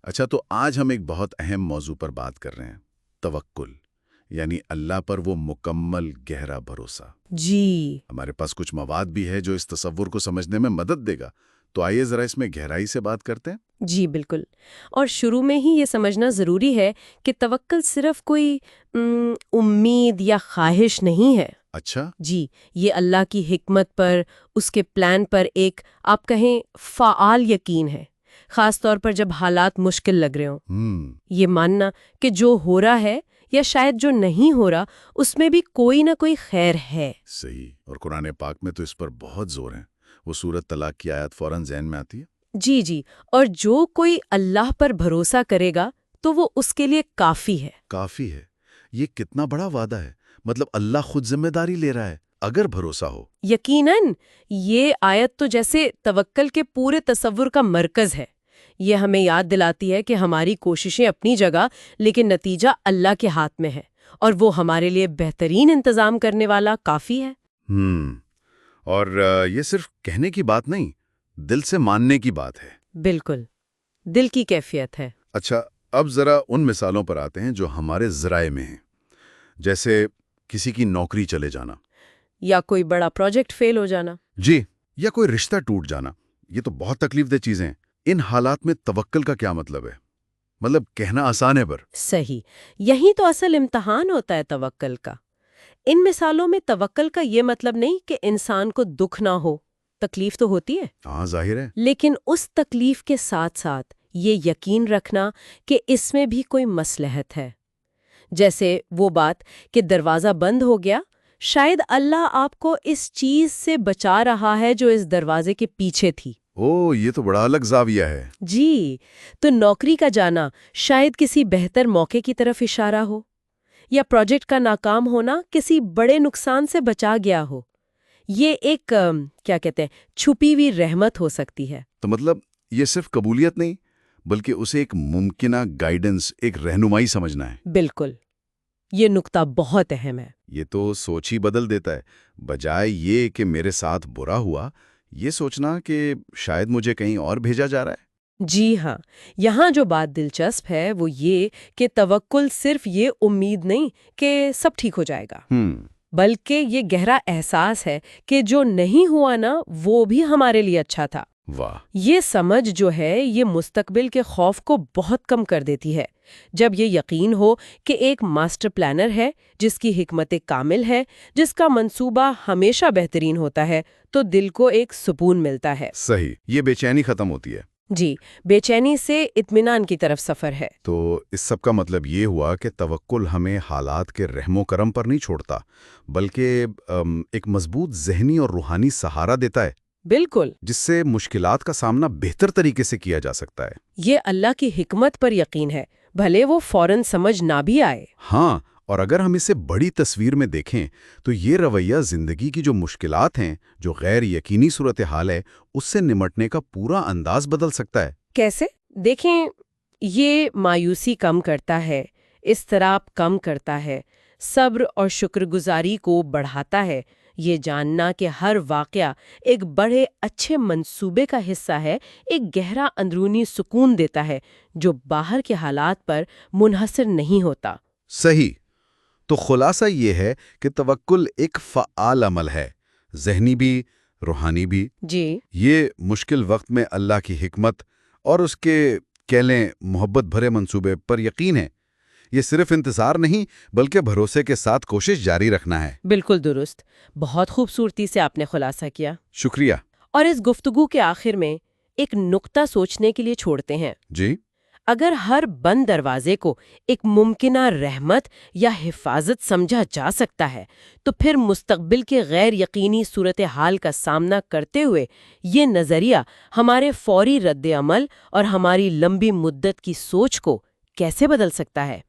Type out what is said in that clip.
اچھا، تو آج ہم ایک بہت اہم موضوع پر بات کر رہے ہیں، توکل، یعنی اللہ پر وہ مکمل گہرا بھروسہ۔ جی ہمارے پاس کچھ مواد بھی ہے جو اس تصور کو سمجھنے میں مدد دے گا، تو آئیے ذرا اس میں گہرائی سے بات کرتے ہیں۔ جی بالکل، اور شروع میں ہی یہ سمجھنا ضروری ہے کہ توکل صرف کوئی امید یا خواہش نہیں ہے۔ اچھا۔ جی، یہ اللہ کی حکمت پر، اس کے پلان پر ایک آپ کہیں فعال یقین ہے، خاص طور پر جب حالات مشکل لگ رہے ہوں۔ یہ ماننا کہ جو ہو رہا ہے یا شاید جو نہیں ہو رہا اس میں بھی کوئی نہ کوئی خیر ہے۔ صحیح، اور قرآن پاک میں تو اس پر بہت زور ہے۔ وہ سورۃ طلاق کی آیت فوراً ذہن میں آتی ہے۔ جی جی، اور جو کوئی اللہ پر بھروسہ کرے گا تو وہ اس کے لیے کافی ہے۔ کافی ہے، یہ کتنا بڑا وعدہ ہے، مطلب اللہ خود ذمہ داری لے رہا ہے اگر بھروسہ ہو۔ یقیناً، یہ آیت تو جیسے توکل کے پورے تصور کا مرکز ہے۔ یہ ہمیں یاد دلاتی ہے کہ ہماری کوششیں اپنی جگہ، لیکن نتیجہ اللہ کے ہاتھ میں ہے، اور وہ ہمارے لیے بہترین انتظام کرنے والا کافی ہے۔ اور یہ صرف کہنے کی بات نہیں، دل سے ماننے کی بات ہے۔ بالکل، دل کی کیفیت ہے۔ اچھا، اب ذرا ان مثالوں پر آتے ہیں جو ہمارے ذرائع میں ہیں، جیسے کسی کی نوکری چلے جانا، یا کوئی بڑا پروجیکٹ فیل ہو جانا۔ جی، یا کوئی رشتہ ٹوٹ جانا۔ یہ تو بہت تکلیف دہ چیزیں ہیں۔ ان حالات میں توکل کا کیا مطلب ہے؟ مطلب کہنا آسان ہے پر صحیح، یہی تو اصل امتحان ہوتا ہے توکل کا۔ ان مثالوں میں توکل کا یہ مطلب نہیں کہ انسان کو دکھ نہ ہو، تکلیف تو ہوتی ہے، ہاں ظاہر ہے، لیکن اس تکلیف کے ساتھ ساتھ یہ یقین رکھنا کہ اس میں بھی کوئی مصلحت ہے۔ جیسے وہ بات کہ دروازہ بند ہو گیا، شاید اللہ آپ کو اس چیز سے بچا رہا ہے جو اس دروازے کے پیچھے تھی۔ یہ تو بڑا الگ زاویہ ہے۔ جی، تو نوکری کا جانا شاید کسی بہتر موقع کی طرف اشارہ ہو، یا پروجیکٹ کا ناکام ہونا کسی بڑے نقصان سے بچا گیا ہو۔ یہ ایک کیا کہتے ہیں، چھپی ہوئی رحمت ہو سکتی ہے۔ تو مطلب یہ صرف قبولیت نہیں، بلکہ اسے ایک ممکنہ گائیڈنس، ایک رہنمائی سمجھنا ہے۔ بالکل، یہ نقطہ بہت اہم ہے۔ یہ تو سوچ ہی بدل دیتا ہے، بجائے یہ کہ میرے ساتھ برا ہوا، یہ سوچنا کہ شاید مجھے کہیں اور بھیجا جا رہا ہے۔ جی ہاں، یہاں جو بات دلچسپ ہے وہ یہ کہ توکل صرف یہ امید نہیں کہ سب ٹھیک ہو جائے گا، بلکہ یہ گہرا احساس ہے کہ جو نہیں ہوا نا وہ بھی ہمارے لیے اچھا تھا۔ واہ، یہ سمجھ جو ہے یہ مستقبل کے خوف کو بہت کم کر دیتی ہے۔ جب یہ یقین ہو کہ ایک ماسٹر پلانر ہے جس کی حکمت کامل ہے، جس کا منصوبہ ہمیشہ بہترین ہوتا ہے، تو دل کو ایک سکون ملتا ہے۔ صحیح، یہ بے چینی ختم ہوتی ہے۔ جی، بے چینی سے اطمینان کی طرف سفر ہے۔ تو اس سب کا مطلب یہ ہوا کہ توکل ہمیں حالات کے رحم و کرم پر نہیں چھوڑتا، بلکہ ایک مضبوط ذہنی اور روحانی سہارا دیتا ہے، بالکل، جس سے مشکلات کا سامنا بہتر طریقے سے کیا جا سکتا ہے۔ یہ اللہ کی حکمت پر یقین ہے، بھلے وہ فوراً سمجھ نہ بھی آئے۔ ہاں، اور اگر ہم اسے بڑی تصویر میں دیکھیں تو یہ رویہ زندگی کی جو مشکلات ہیں، جو غیر یقینی صورتحال ہے، اس سے نمٹنے کا پورا انداز بدل سکتا ہے۔ کیسے؟ دیکھیں، یہ مایوسی کم کرتا ہے، اضطراب کم کرتا ہے، صبر اور شکر گزاری کو بڑھاتا ہے۔ یہ جاننا کہ ہر واقعہ ایک بڑے اچھے منصوبے کا حصہ ہے، ایک گہرا اندرونی سکون دیتا ہے جو باہر کے حالات پر منحصر نہیں ہوتا۔ صحیح، تو خلاصہ یہ ہے کہ توکل ایک فعال عمل ہے، ذہنی بھی، روحانی بھی۔ جی، یہ مشکل وقت میں اللہ کی حکمت اور اس کے کہہ لیں محبت بھرے منصوبے پر یقین ہے۔ یہ صرف انتظار نہیں، بلکہ بھروسے کے ساتھ کوشش جاری رکھنا ہے۔ بالکل درست، بہت خوبصورتی سے آپ نے خلاصہ کیا۔ شکریہ۔ اور اس گفتگو کے آخر میں ایک نقطہ سوچنے کے لیے چھوڑتے ہیں۔ جی، اگر ہر بند دروازے کو ایک ممکنہ رحمت یا حفاظت سمجھا جا سکتا ہے، تو پھر مستقبل کے غیر یقینی صورتحال کا سامنا کرتے ہوئے یہ نظریہ ہمارے فوری رد عمل اور ہماری لمبی مدت کی سوچ کو کیسے بدل سکتا ہے؟